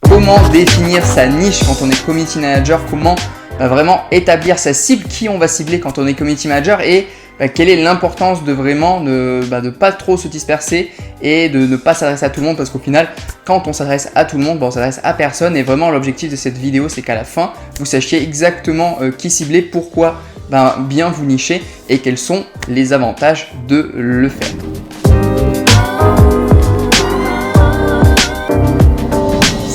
Comment définir sa niche quand on est community manager? Comment vraiment établir sa cible? Qui on va cibler quand on est community manager? Et quelle est l'importance de vraiment de pas trop se disperser et de ne pas s'adresser à tout le monde, parce qu'au final, quand on s'adresse à tout le monde, on s'adresse à personne. Et vraiment, l'objectif de cette vidéo, c'est qu'à la fin, vous sachiez exactement qui cibler, pourquoi bien vous nicher et quels sont les avantages de le faire.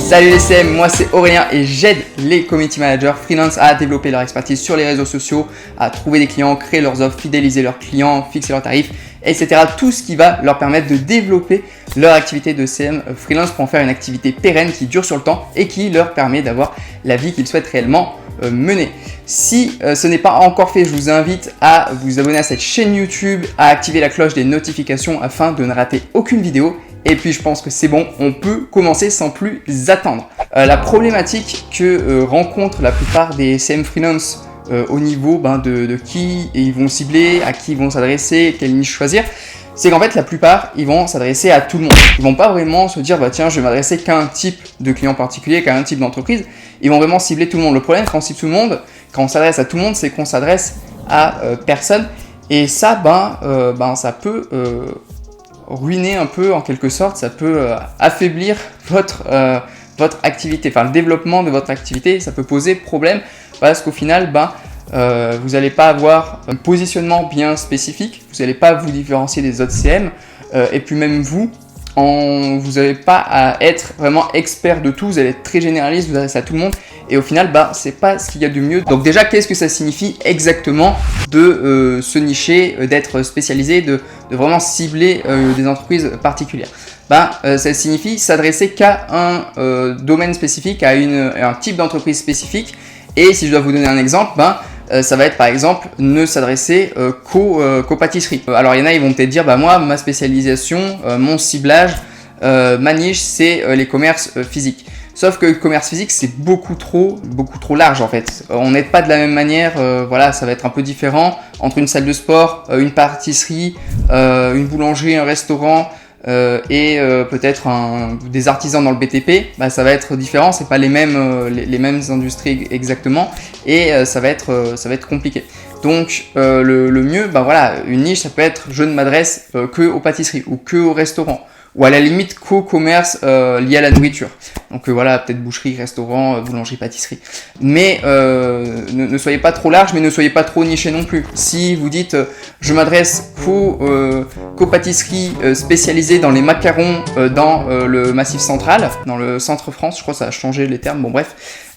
Salut les CM, moi c'est Aurélien et j'aide les community managers freelance à développer leur expertise sur les réseaux sociaux, à trouver des clients, créer leurs offres, fidéliser leurs clients, fixer leurs tarifs, etc. Tout ce qui va leur permettre de développer leur activité de CM freelance pour en faire une activité pérenne qui dure sur le temps et qui leur permet d'avoir la vie qu'ils souhaitent réellement mener. Si ce n'est pas encore fait, je vous invite à vous abonner à cette chaîne YouTube, à activer la cloche des notifications afin de ne rater aucune vidéo. Et puis je pense que c'est bon, on peut commencer sans plus attendre. La problématique que rencontrent la plupart des CM freelance au niveau de qui ils vont cibler, à qui ils vont s'adresser, quelle niche choisir, c'est qu'en fait la plupart ils vont s'adresser à tout le monde. Ils vont pas vraiment se dire tiens, je vais m'adresser qu'à un type de client particulier, qu'à un type d'entreprise. Ils vont vraiment cibler tout le monde. Le problème quand on cible tout le monde, quand on s'adresse à tout le monde, c'est qu'on s'adresse à personne. Et ça, ça peut ruiner un peu en quelque sorte, ça peut affaiblir votre activité, enfin le développement de votre activité. Ça peut poser problème parce qu'au final, vous n'allez pas avoir un positionnement bien spécifique, vous n'allez pas vous différencier des autres CM, et puis même vous n'allez pas à être vraiment expert de tout, vous allez être très généraliste, vous adressez à tout le monde. Et au final, c'est pas ce qu'il y a de mieux. Donc déjà, qu'est-ce que ça signifie exactement de se nicher, d'être spécialisé, de vraiment cibler des entreprises particulières? Ça signifie s'adresser qu'à un domaine spécifique, à un type d'entreprise spécifique. Et si je dois vous donner un exemple, ça va être par exemple ne s'adresser qu'aux pâtisseries. Alors il y en a, ils vont peut-être dire, moi, ma spécialisation, mon ciblage, ma niche, c'est les commerces physiques. Sauf que le commerce physique, c'est beaucoup trop large en fait. On n'aide pas de la même manière, ça va être un peu différent entre une salle de sport, une pâtisserie, une boulangerie, un restaurant et peut-être des artisans dans le BTP. Ça va être différent, c'est pas les mêmes industries exactement, et ça va être compliqué. Donc le mieux, une niche, ça peut être je ne m'adresse que aux pâtisseries ou que aux restaurants, ou à la limite qu'au commerce lié à la nourriture. Donc peut-être boucherie, restaurant, boulangerie, pâtisserie. Mais ne soyez pas trop large, mais ne soyez pas trop niché non plus. Si vous dites je m'adresse qu'aux pâtisseries spécialisées dans les macarons dans le Massif central, dans le centre France, je crois que ça a changé les termes, bon bref,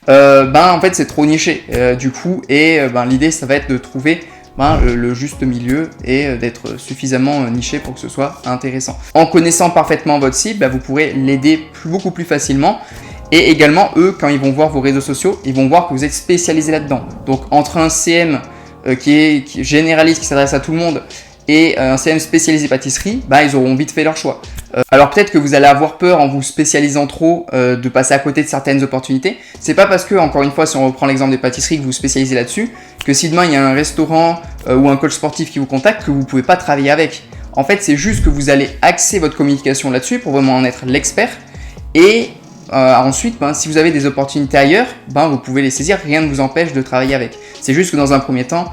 en fait c'est trop niché du coup, et l'idée ça va être de trouver le juste milieu et d'être suffisamment niché pour que ce soit intéressant. En connaissant parfaitement votre cible, vous pourrez l'aider beaucoup plus facilement. Et également, eux, quand ils vont voir vos réseaux sociaux, ils vont voir que vous êtes spécialisé là-dedans. Donc entre un CM qui est généraliste, qui s'adresse à tout le monde, et un CM spécialisé pâtisserie, ils auront vite fait leur choix. Alors peut-être que vous allez avoir peur en vous spécialisant trop de passer à côté de certaines opportunités. C'est pas parce que, encore une fois, si on reprend l'exemple des pâtisseries, que vous spécialisez là-dessus, que si demain il y a un restaurant ou un coach sportif qui vous contacte, que vous pouvez pas travailler avec. En fait, c'est juste que vous allez axer votre communication là-dessus pour vraiment en être l'expert. Et ensuite, si vous avez des opportunités ailleurs, vous pouvez les saisir, rien ne vous empêche de travailler avec. C'est juste que dans un premier temps,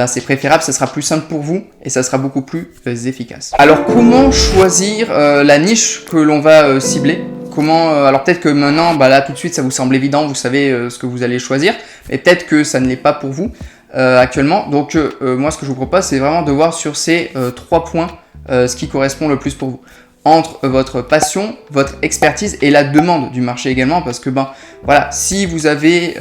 c'est préférable, ça sera plus simple pour vous et ça sera beaucoup plus efficace. Alors comment choisir la niche que l'on va cibler? Alors peut-être que maintenant, là tout de suite ça vous semble évident, vous savez ce que vous allez choisir, mais peut-être que ça ne l'est pas pour vous actuellement. Donc moi ce que je vous propose, c'est vraiment de voir sur ces 3 points ce qui correspond le plus pour vous. Entre votre passion, votre expertise et la demande du marché également, parce que si vous avez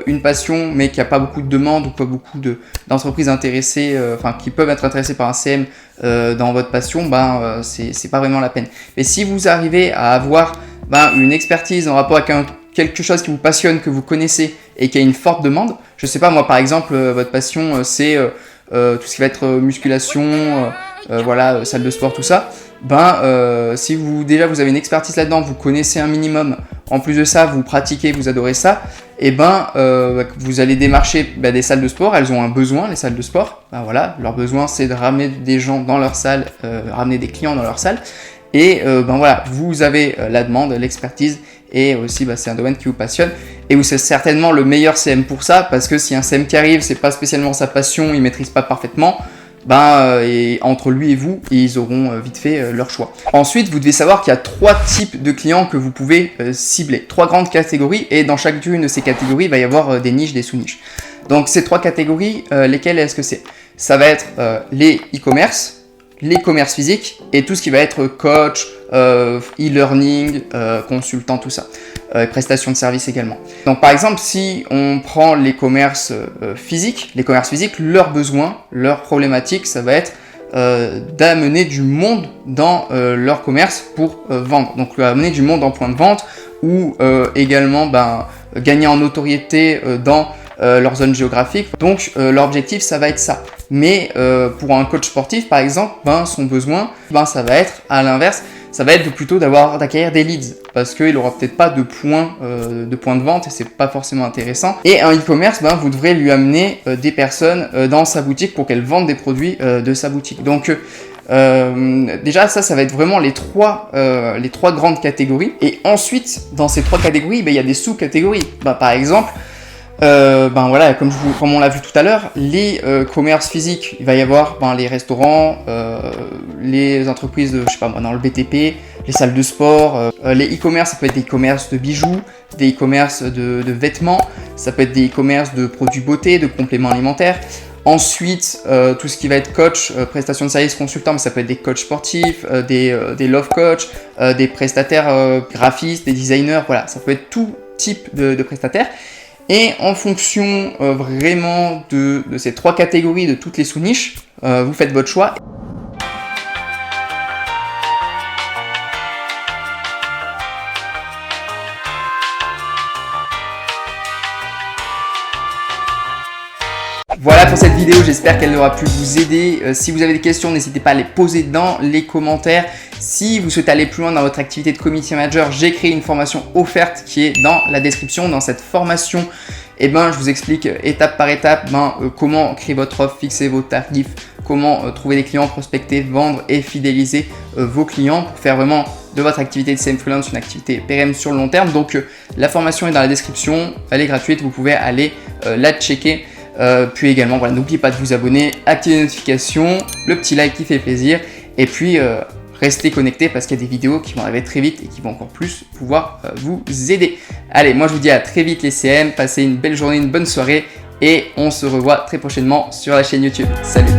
une passion mais qu'il n'y a pas beaucoup de demandes ou pas beaucoup d'entreprises intéressées, qui peuvent être intéressées par un CM dans votre passion, c'est pas vraiment la peine. Mais si vous arrivez à avoir une expertise en rapport avec quelque chose qui vous passionne, que vous connaissez et qui a une forte demande, je sais pas, moi par exemple, votre passion c'est tout ce qui va être musculation, salle de sport, tout ça. Si vous avez une expertise là-dedans, vous connaissez un minimum, en plus de ça, vous pratiquez, vous adorez ça, et vous allez démarcher des salles de sport. Elles ont un besoin, les salles de sport. Leur besoin c'est de ramener des gens dans leur salle, ramener des clients dans leur salle. Et vous avez la demande, l'expertise et aussi c'est un domaine qui vous passionne et vous serez certainement le meilleur CM pour ça, parce que si un CM qui arrive, c'est pas spécialement sa passion, il maîtrise pas parfaitement, et entre lui et vous, ils auront vite fait leur choix. Ensuite, vous devez savoir qu'il y a 3 types de clients que vous pouvez cibler, 3 grandes catégories, et dans chacune de ces catégories, il va y avoir des niches, des sous-niches. Donc ces 3 catégories, lesquelles est-ce que c'est? Ça va être les e-commerce, les commerces physiques et tout ce qui va être coach, e-learning, consultant, tout ça. Prestations de services également. Donc par exemple, si on prend les commerces physiques, leurs besoins, leurs problématiques, ça va être d'amener du monde dans leur commerce pour vendre. Donc amener du monde en point de vente ou également gagner en notoriété dans leur zone géographique. Donc leur objectif, ça va être ça. Mais pour un coach sportif, par exemple, son besoin, ça va être à l'inverse. Ça va être plutôt d'acquérir des leads, parce qu'il n'aura peut-être pas de points de vente et c'est pas forcément intéressant. Et un e-commerce, vous devrez lui amener des personnes dans sa boutique pour qu'elles vendent des produits de sa boutique. Donc déjà ça va être vraiment les trois grandes catégories. Et ensuite, dans ces 3 catégories, il y a des sous-catégories. Par exemple, comme on l'a vu tout à l'heure, les commerces physiques, il va y avoir les restaurants, les entreprises dans le BTP, les salles de sport, les e-commerce, ça peut être des e-commerce de bijoux, des e-commerce de vêtements, ça peut être des e-commerce de produits beauté, de compléments alimentaires. Ensuite, tout ce qui va être coach, prestations de services, consultants, mais ça peut être des coachs sportifs, des love coach, des prestataires graphistes, des designers, voilà, ça peut être tout type de prestataires. Et en fonction vraiment de ces 3 catégories, de toutes les sous-niches, vous faites votre choix. Voilà pour cette vidéo, j'espère qu'elle aura pu vous aider. Si vous avez des questions, n'hésitez pas à les poser dans les commentaires. Si vous souhaitez aller plus loin dans votre activité de community manager, j'ai créé une formation offerte qui est dans la description. Dans cette formation, je vous explique étape par étape comment créer votre offre, fixer vos tarifs, comment trouver des clients, prospecter, vendre et fidéliser vos clients pour faire vraiment de votre activité de CM Freelance une activité pérenne sur le long terme. Donc la formation est dans la description, elle est gratuite, vous pouvez aller la checker. Puis également, n'oubliez pas de vous abonner, activer les notifications, le petit like qui fait plaisir, et puis restez connectés parce qu'il y a des vidéos qui vont arriver très vite et qui vont encore plus pouvoir vous aider. Allez, moi je vous dis à très vite les CM, passez une belle journée, une bonne soirée, et on se revoit très prochainement sur la chaîne YouTube. Salut!